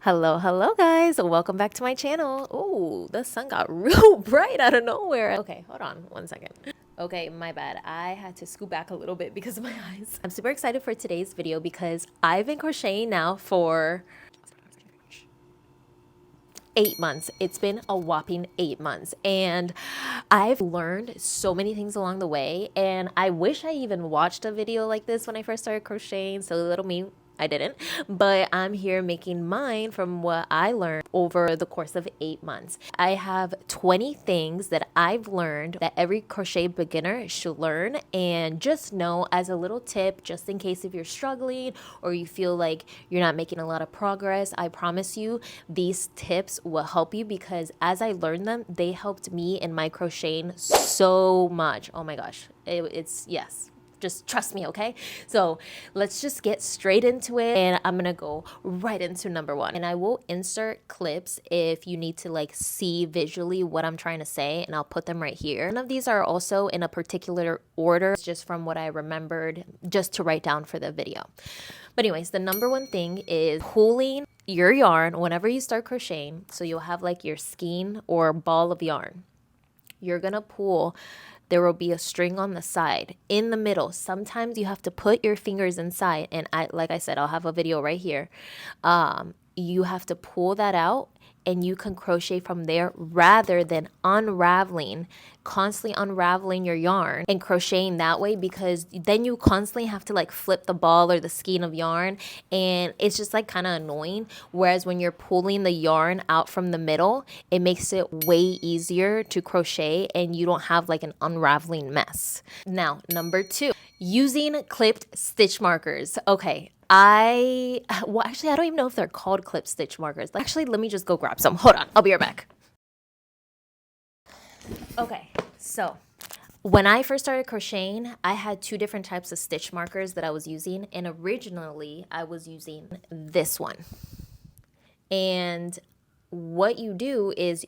Hello guys, welcome back to my channel. Oh, the sun got real bright out of nowhere. Okay, hold on one second. Okay, my bad. I had to scoot back a little bit because of my eyes. I'm super excited for today's video because I've been crocheting now for 8 months. It's been a whopping 8 months, and I've learned so many things along the way, and I wish I even watched a video like this when I first started crocheting. So little me, I didn't, but I'm here making mine from what I learned over the course of 8 months. I have 20 things that I've learned that every crochet beginner should learn, and just know as a little tip, just in case if you're struggling or you feel like you're not making a lot of progress, I promise you these tips will help you, because as I learned them, they helped me in my crocheting so much. Oh my gosh, it's yes. Just trust me, okay? So let's just get straight into it, and I'm gonna go right into number one. And I will insert clips if you need to like see visually what I'm trying to say, and I'll put them right here. None of these are also in a particular order, it's just from what I remembered just to write down for the video. But anyways, the number one thing is pulling your yarn whenever you start crocheting. So you'll have like your skein or ball of yarn. You're gonna pull. There will be a string on the side. In the middle, sometimes you have to put your fingers inside, and like I said, I'll have a video right here. You have to pull that out, and you can crochet from there rather than constantly unraveling your yarn and crocheting that way, because then you constantly have to like flip the ball or the skein of yarn, and it's just like kind of annoying. Whereas when you're pulling the yarn out from the middle, it makes it way easier to crochet and you don't have like an unraveling mess. Now, number two, using clipped stitch markers. Okay, actually, I don't even know if they're called clip stitch markers. Actually, let me just go grab some. Hold on, I'll be right back. Okay, so when I first started crocheting, I had two different types of stitch markers that I was using, and originally I was using this one. And what you do is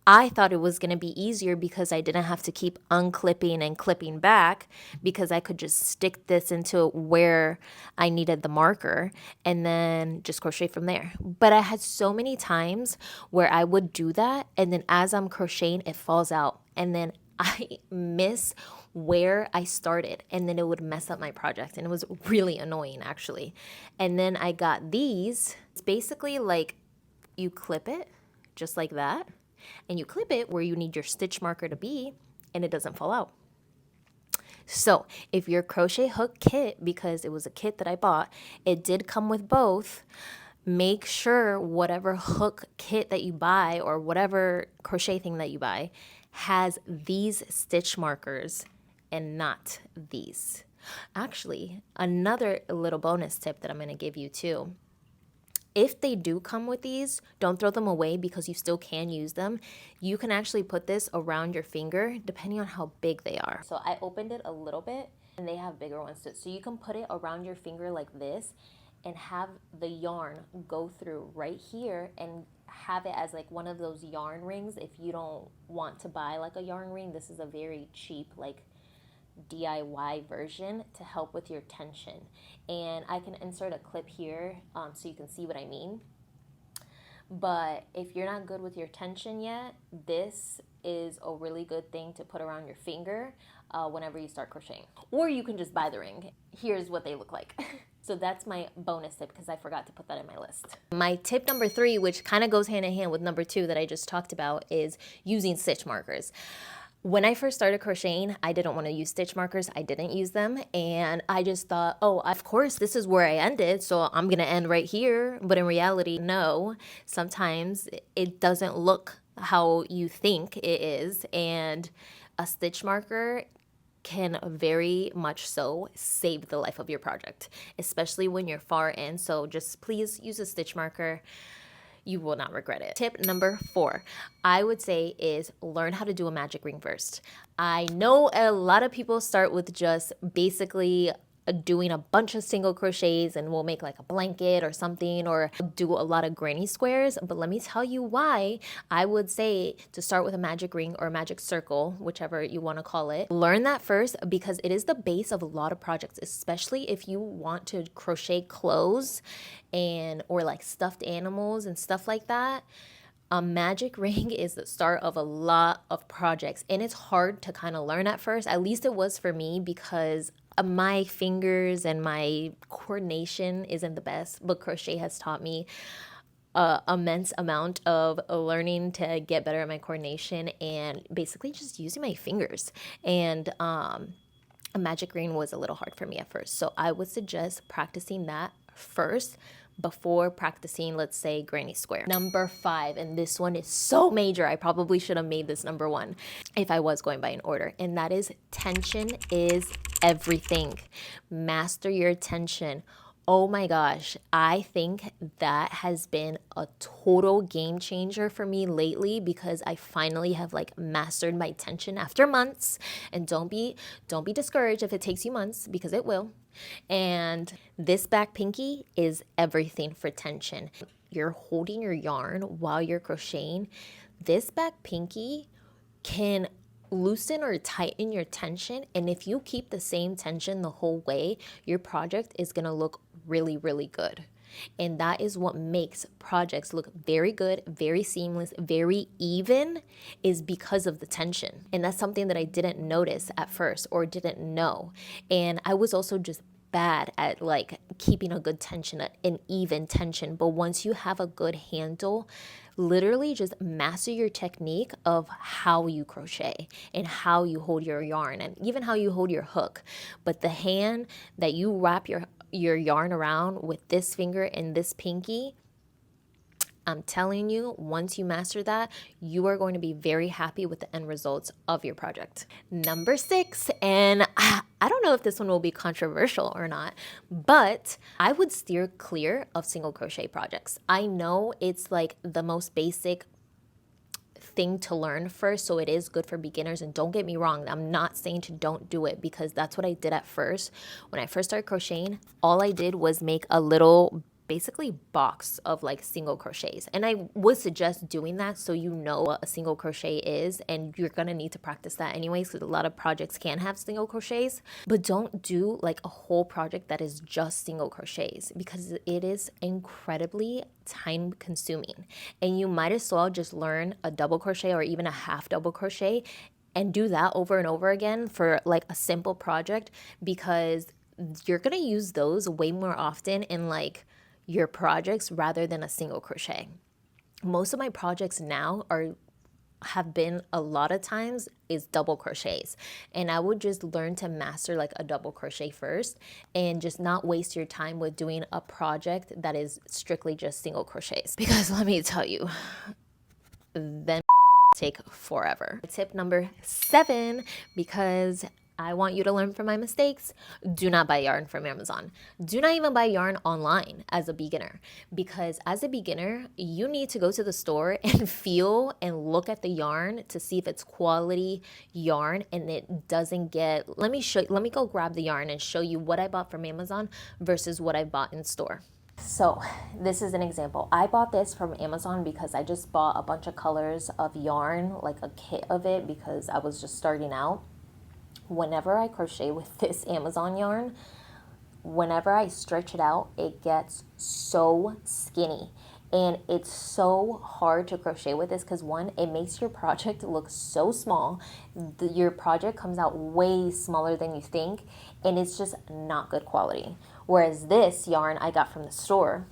I thought it was going to be easier because I didn't have to keep unclipping and clipping back, because I could just stick this into where I needed the marker and then just crochet from there. But I had so many times where I would do that, and then as I'm crocheting, it falls out, and then I miss where I started, and then it would mess up my project, and it was really annoying actually. And then I got these. It's basically like you clip it just like that, and you clip it where you need your stitch marker to be, and it doesn't fall out. So if your crochet hook kit, because it was a kit that I bought, it did come with both, make sure whatever hook kit that you buy or whatever crochet thing that you buy has these stitch markers and not these. Actually, another little bonus tip that I'm going to give you too. If they do come with these, don't throw them away, because you still can use them. You can actually put this around your finger depending on how big they are. So I opened it a little bit, and they have bigger ones too. So you can put it around your finger like this and have the yarn go through right here, and have it as like one of those yarn rings. If you don't want to buy like a yarn ring, this is a very cheap like DIY version to help with your tension. And I can insert a clip here so you can see what I mean. But if you're not good with your tension yet, this is a really good thing to put around your finger whenever you start crocheting. Or you can just buy the ring. Here's what they look like. So that's my bonus tip, because I forgot to put that in my list. My tip number three, which kind of goes hand in hand with number two that I just talked about, is using stitch markers. When I first started crocheting, I didn't want to use stitch markers. I didn't use them, and I just thought, oh, of course, this is where I ended, so I'm going to end right here. But in reality, no. Sometimes it doesn't look how you think it is, and a stitch marker can very much so save the life of your project, especially when you're far in. So just please use a stitch marker. You will not regret it. Tip number four, I would say, is learn how to do a magic ring first. I know a lot of people start with just basically doing a bunch of single crochets and we'll make like a blanket or something, or do a lot of granny squares. But let me tell you why I would say to start with a magic ring or a magic circle, whichever you want to call it. Learn that first, because it is the base of a lot of projects, especially if you want to crochet clothes and or like stuffed animals and stuff like that. A magic ring is the start of a lot of projects, and it's hard to kind of learn at first. At least it was for me, because my fingers and my coordination isn't the best, but crochet has taught me immense amount of learning to get better at my coordination and basically just using my fingers. And a magic ring was a little hard for me at first, so I would suggest practicing that first before practicing, let's say, granny square. Number 5, and this one is so major, I probably should have made this number 1 if I was going by an order, and that is tension is everything. Master your tension. Oh my gosh, I think that has been a total game changer for me lately, because I finally have like mastered my tension after months. And don't be discouraged if it takes you months, because it will. And this back pinky is everything for tension. You're holding your yarn while you're crocheting. This back pinky can loosen or tighten your tension, and if you keep the same tension the whole way, your project is going to look really, really good. And that is what makes projects look very good, very seamless, very even, is because of the tension. And that's something that I didn't notice at first or didn't know. And I was also just bad at like keeping a good tension, an even tension. But once you have a good handle, literally just master your technique of how you crochet and how you hold your yarn and even how you hold your hook. But the hand that you wrap your yarn around with this finger and this pinky, I'm telling you, once you master that, you are going to be very happy with the end results of your project. Number 6, and I don't know if this one will be controversial or not, but I would steer clear of single crochet projects. I know it's like the most basic thing to learn first, so it is good for beginners, and don't get me wrong, I'm not saying to don't do it, because that's what I did at first. When I first started crocheting, all I did was make a little basically box of like single crochets, and I would suggest doing that so you know what a single crochet is, and you're gonna need to practice that anyways, because a lot of projects can have single crochets. But don't do like a whole project that is just single crochets, because it is incredibly time consuming, and you might as well just learn a double crochet or even a half double crochet and do that over and over again for like a simple project, because you're gonna use those way more often in like your projects rather than a single crochet. Most of my projects now have been a lot of times is double crochets, and I would just learn to master like a double crochet first and just not waste your time with doing a project that is strictly just single crochets, because let me tell you, then take forever. Tip number 7, because I want you to learn from my mistakes. Do not buy yarn from Amazon. Do not even buy yarn online as a beginner, because as a beginner, you need to go to the store and feel and look at the yarn to see if it's quality yarn and it doesn't get, let me go grab the yarn and show you what I bought from Amazon versus what I bought in store. So this is an example. I bought this from Amazon because I just bought a bunch of colors of yarn, like a kit of it, because I was just starting out. Whenever I crochet with this Amazon yarn, whenever I stretch it out, it gets so skinny. And it's so hard to crochet with this because, one, it makes your project look so small. Your project comes out way smaller than you think, and it's just not good quality. Whereas this yarn I got from the store,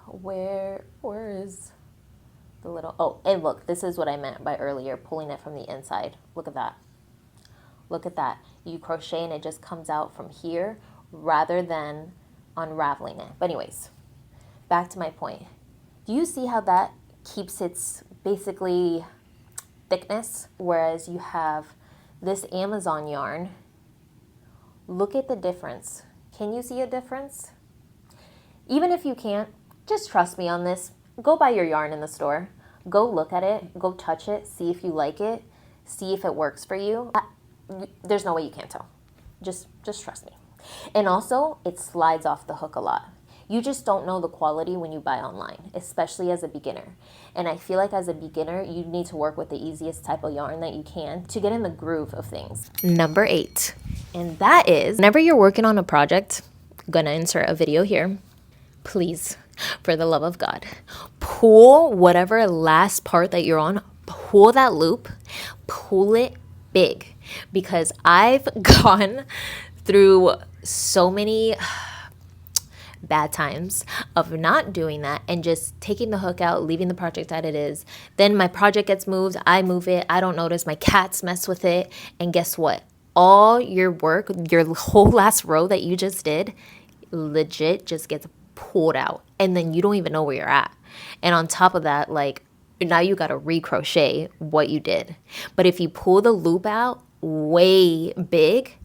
where is the little, oh, and look, this is what I meant by earlier, pulling it from the inside. Look at that. Look at that. You crochet and it just comes out from here rather than unraveling it. But anyways, back to my point. Do you see how that keeps its basically thickness? Whereas you have this Amazon yarn. Look at the difference. Can you see a difference? Even if you can't, just trust me on this. Go buy your yarn in the store. Go look at it. Go touch it. See if you like it. See if it works for you. There's no way you can't tell. Just trust me. And also, it slides off the hook a lot. You just don't know the quality when you buy online, especially as a beginner. And I feel like as a beginner, you need to work with the easiest type of yarn that you can to get in the groove of things. Number 8, and that is whenever you're working on a project, I'm gonna insert a video here. Please, for the love of God, pull whatever last part that you're on, pull that loop, pull it big, because I've gone through so many bad times of not doing that and just taking the hook out, leaving the project as it is. Then my project gets moved, I move it, I don't notice, my cats mess with it, and guess what? All your work, your whole last row that you just did, legit just gets pulled out, and then you don't even know where you're at. And on top of that, like, now you got to recrochet what you did. But if you pull the loop out way big,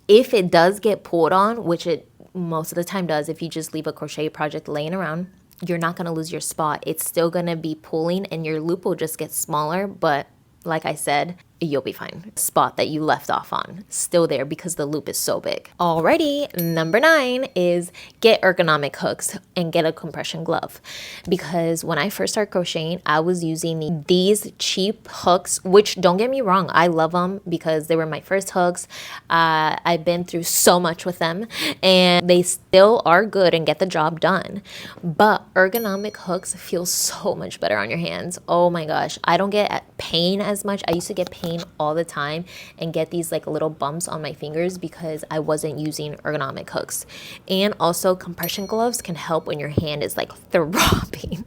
if it does get pulled on, which it most of the time does, if you just leave a crochet project laying around, you're not going to lose your spot. It's still going to be pulling and your loop will just get smaller, but like I said, you'll be fine. Spot that you left off on, still there because the loop is so big. Alrighty, number 9 is get ergonomic hooks and get a compression glove. Because when I first started crocheting, I was using these cheap hooks, which don't get me wrong, I love them because they were my first hooks. I've been through so much with them and they still are good and get the job done. But ergonomic hooks feel so much better on your hands. Oh my gosh, I don't get pain as much. I used to get pain all the time and get these like little bumps on my fingers because I wasn't using ergonomic hooks. And also compression gloves can help when your hand is like throbbing.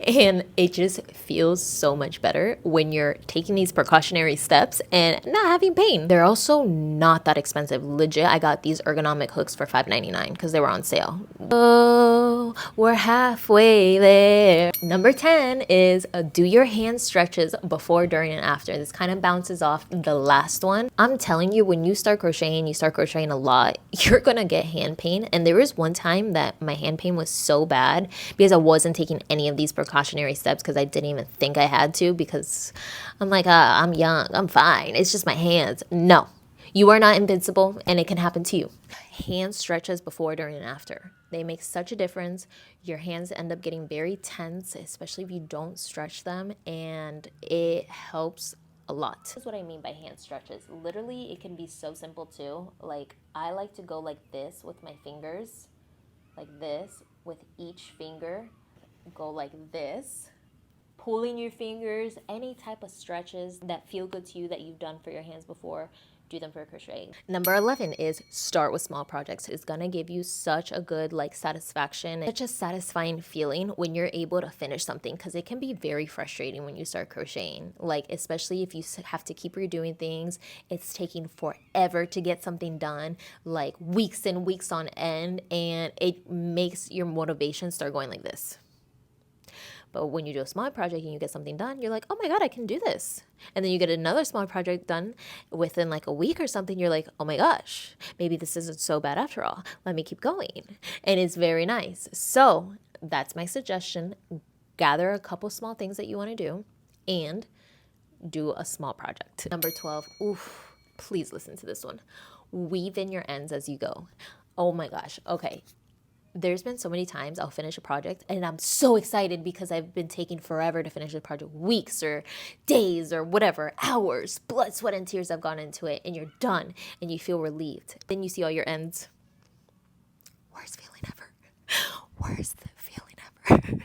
And it just feels so much better when you're taking these precautionary steps and not having pain. They're also not that expensive. Legit, I got these ergonomic hooks for $5.99 because they were on sale. Oh, we're halfway there. Number 10 is do your hand stretches before, during, and after. This kind of bounces off the last one. I'm telling you, when you start crocheting a lot, you're gonna get hand pain. And there was one time that my hand pain was so bad because I wasn't taking any of these precautionary steps because I didn't even think I had to, because I'm like, I'm young, I'm fine, it's just my hands. No, you are not invincible and it can happen to you. Hand stretches before, during, and after. They make such a difference. Your hands end up getting very tense, especially if you don't stretch them, and it helps a lot. This is what I mean by hand stretches. Literally, it can be so simple too. Like, I like to go like this with my fingers, like this, with each finger. Go like this, pulling your fingers, any type of stretches that feel good to you that you've done for your hands before, do them for crochet. Number 11 is start with small projects. It's gonna give you such a good like satisfaction, such a satisfying feeling when you're able to finish something, because it can be very frustrating when you start crocheting, like especially if you have to keep redoing things. It's taking forever to get something done, like weeks and weeks on end, and it makes your motivation start going like this. But when you do a small project and you get something done, you're like, oh my God, I can do this. And then you get another small project done within like a week or something. You're like, oh my gosh, maybe this isn't so bad after all. Let me keep going. And it's very nice. So that's my suggestion. Gather a couple small things that you want to do and do a small project. Number 12, oof, please listen to this one. Weave in your ends as you go. Oh my gosh. Okay. There's been so many times I'll finish a project and I'm so excited because I've been taking forever to finish the project, weeks or days or whatever, hours, blood, sweat, and tears have gone into it, and you're done and you feel relieved. Then you see all your ends. Worst feeling ever. Worst feeling ever.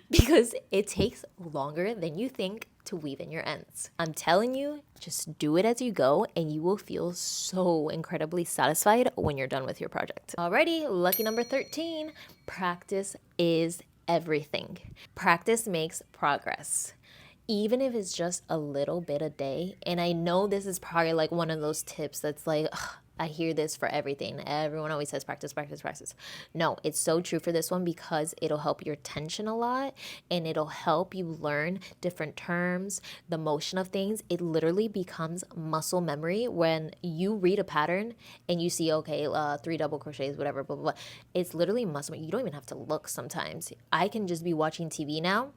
Because it takes longer than you think to weave in your ends. I'm telling you, just do it as you go and you will feel so incredibly satisfied when you're done with your project. Alrighty, lucky number 13, practice is everything. Practice makes progress. Even if it's just a little bit a day. And I know this is probably like one of those tips that's like, ugh, I hear this for everything. Everyone always says practice, practice, practice. No, it's so true for this one because it'll help your tension a lot and it'll help you learn different terms, the motion of things. It literally becomes muscle memory when you read a pattern and you see, okay, 3 double crochets, whatever, blah, blah, blah. It's literally muscle memory. You don't even have to look sometimes. I can just be watching TV now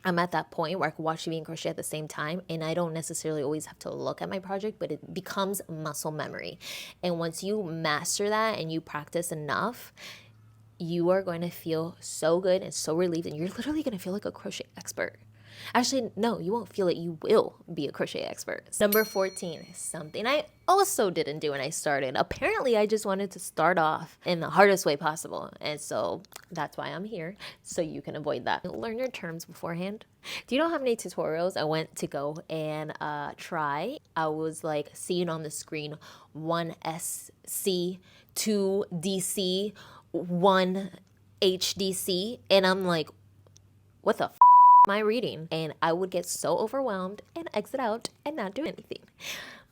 I'm at that point where I can watch TV and crochet at the same time, and I don't necessarily always have to look at my project, but it becomes muscle memory. And once you master that and you practice enough, you are going to feel so good and so relieved, and you're literally going to feel like a crochet expert. Actually, no, you won't feel it. You will be a crochet expert. Number 14, something I also didn't do when I started. Apparently, I just wanted to start off in the hardest way possible. And so that's why I'm here, so you can avoid that. Learn your terms beforehand. Do you know how many tutorials I went to go and try? I was like seeing on the screen 1SC, 2DC, 1 HDC, and I'm like, what the am I reading? And I would get so overwhelmed and exit out and not do anything.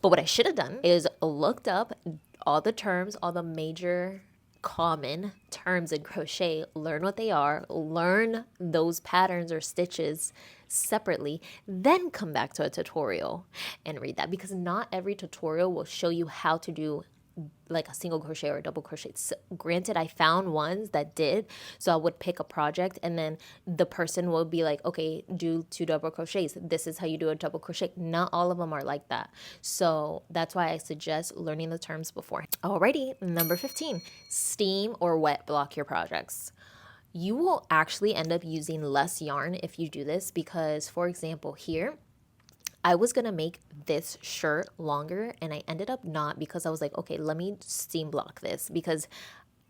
But what I should have done is looked up all the terms, all the major common terms in crochet, learn what they are, learn those patterns or stitches separately, then come back to a tutorial and read that, because not every tutorial will show you how to do like a single crochet or a double crochet. So, granted, I found ones that did, so I would pick a project and then the person will be like, okay, do 2 double crochets. This is how you do a double crochet. Not all of them are like that. So that's why I suggest learning the terms before. Alrighty, number 15, steam or wet block your projects. You will actually end up using less yarn if you do this, because for example here, I was going to make this shirt longer and I ended up not, because I was like, okay, let me steam block this, because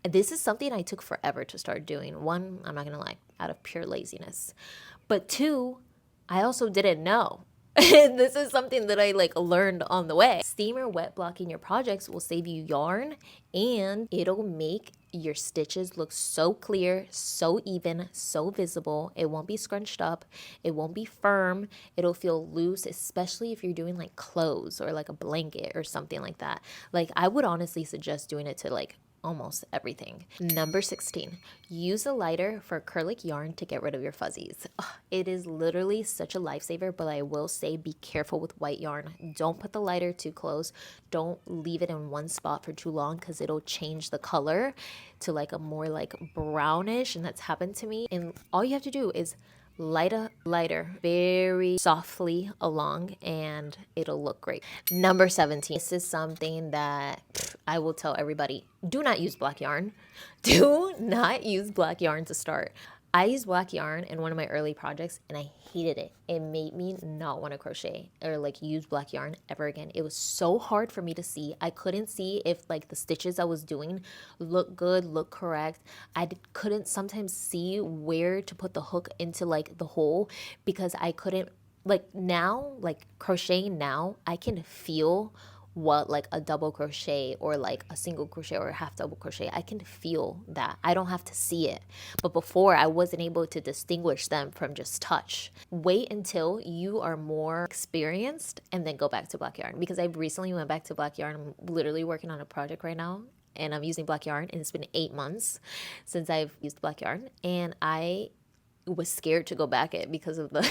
this is something I took forever to start doing. One, I'm not going to lie, out of pure laziness. But two, I also didn't know. This is something that I like learned on the way. Steam or wet blocking your projects will save you yarn, and it'll make your stitches look so clear, so even, so visible. It won't be scrunched up. It won't be firm. It'll feel loose, especially if you're doing like clothes or like a blanket or something like that. Like I would honestly suggest doing it to like almost everything. Number 16, use a lighter for acrylic yarn to get rid of your fuzzies. It is literally such a lifesaver, but I will say be careful with white yarn. Don't put the lighter too close. Don't leave it in one spot for too long, because it'll change the color to like a more like brownish, and that's happened to me. And all you have to do is light a lighter very softly along and it'll look great. Number 17, this is something that I will tell everybody, do not use black yarn. Do not use black yarn to start. I used black yarn in one of my early projects and I hated it. It made me not want to crochet or like use black yarn ever again. It was so hard for me to see. I couldn't see if like the stitches I was doing look good, look correct. Couldn't sometimes see where to put the hook into like the hole, because I couldn't, like now, like crocheting now, I can feel what like a double crochet or like a single crochet or a half double crochet. I can feel that. I don't have to see it. But before, I wasn't able to distinguish them from just touch. Wait until you are more experienced and then go back to black yarn, because I recently went back to black yarn. I'm literally working on a project right now and I'm using black yarn, and it's been 8 months since I've used black yarn, and I was scared to go back it because of the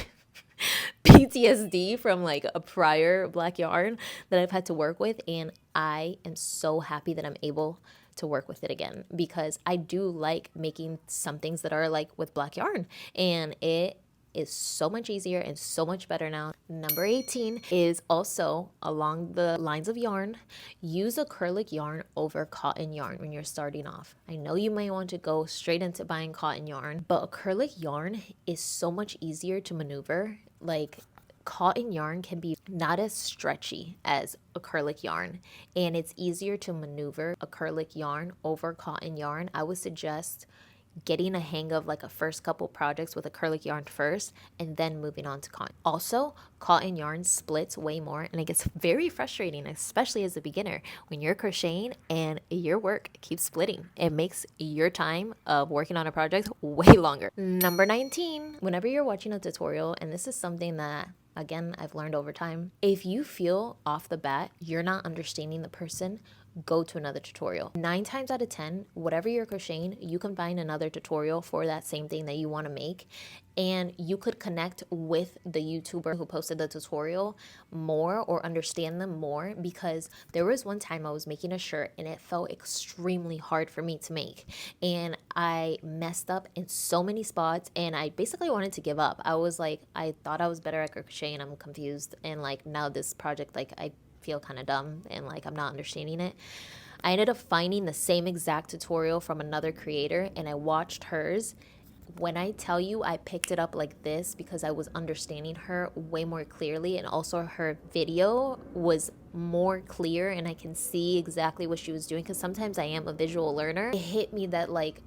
PTSD from like a prior black yarn that I've had to work with. And I am so happy that I'm able to work with it again, because I do like making some things that are like with black yarn, and it is so much easier and so much better now. Number 18 is also along the lines of yarn. Use acrylic yarn over cotton yarn when you're starting off. I know you may want to go straight into buying cotton yarn, but acrylic yarn is so much easier to maneuver. Like cotton yarn can be not as stretchy as acrylic yarn, and it's easier to maneuver acrylic yarn over cotton yarn. I would suggest getting a hang of like a first couple projects with acrylic yarn first and then moving on to cotton. Also, cotton yarn splits way more, and it gets very frustrating, especially as a beginner, when you're crocheting and your work keeps splitting. It makes your time of working on a project way longer. Number 19, whenever you're watching a tutorial, and this is something that again I've learned over time, if you feel off the bat you're not understanding the person, go to another tutorial. 9 times out of 10, whatever you're crocheting, you can find another tutorial for that same thing that you want to make. And you could connect with the YouTuber who posted the tutorial more or understand them more, because there was one time I was making a shirt and it felt extremely hard for me to make. And I messed up in so many spots and I basically wanted to give up. I was like, I thought I was better at crocheting. I'm confused. And like now this project, like I feel kind of dumb and like I'm not understanding it. I ended up finding the same exact tutorial from another creator and I watched hers. When I tell you I picked it up like this because I was understanding her way more clearly, and also her video was more clear and I can see exactly what she was doing, because sometimes I am a visual learner. It hit me that like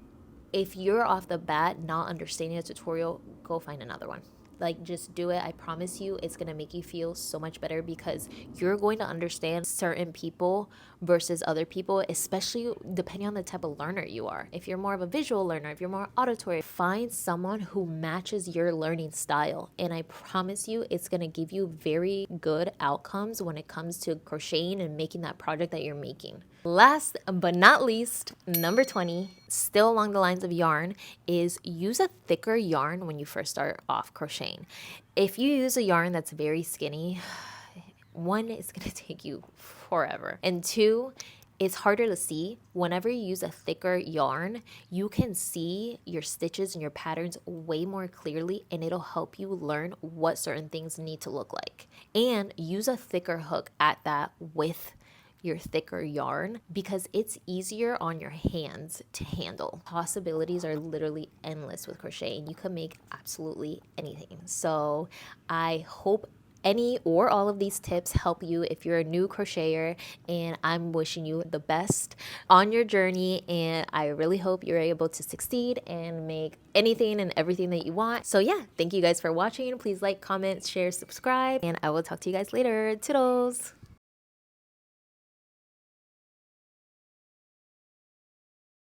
if you're off the bat not understanding a tutorial, go find another one. Like, just do it. I promise you it's going to make you feel so much better, because you're going to understand certain people versus other people, especially depending on the type of learner you are. If you're more of a visual learner, if you're more auditory, find someone who matches your learning style. And I promise you it's going to give you very good outcomes when it comes to crocheting and making that project that you're making. Last but not least, number 20, still along the lines of yarn, is use a thicker yarn when you first start off crocheting. If you use a yarn that's very skinny, one, it's going to take you forever. And two, it's harder to see. Whenever you use a thicker yarn, you can see your stitches and your patterns way more clearly, and it'll help you learn what certain things need to look like. And use a thicker hook at that with your thicker yarn, because it's easier on your hands to handle. Possibilities are literally endless with crocheting. You can make absolutely anything. So I hope any or all of these tips help you if you're a new crocheter, and I'm wishing you the best on your journey, and I really hope you're able to succeed and make anything and everything that you want. So yeah, thank you guys for watching. Please like, comment, share, subscribe, and I will talk to you guys later. Toodles!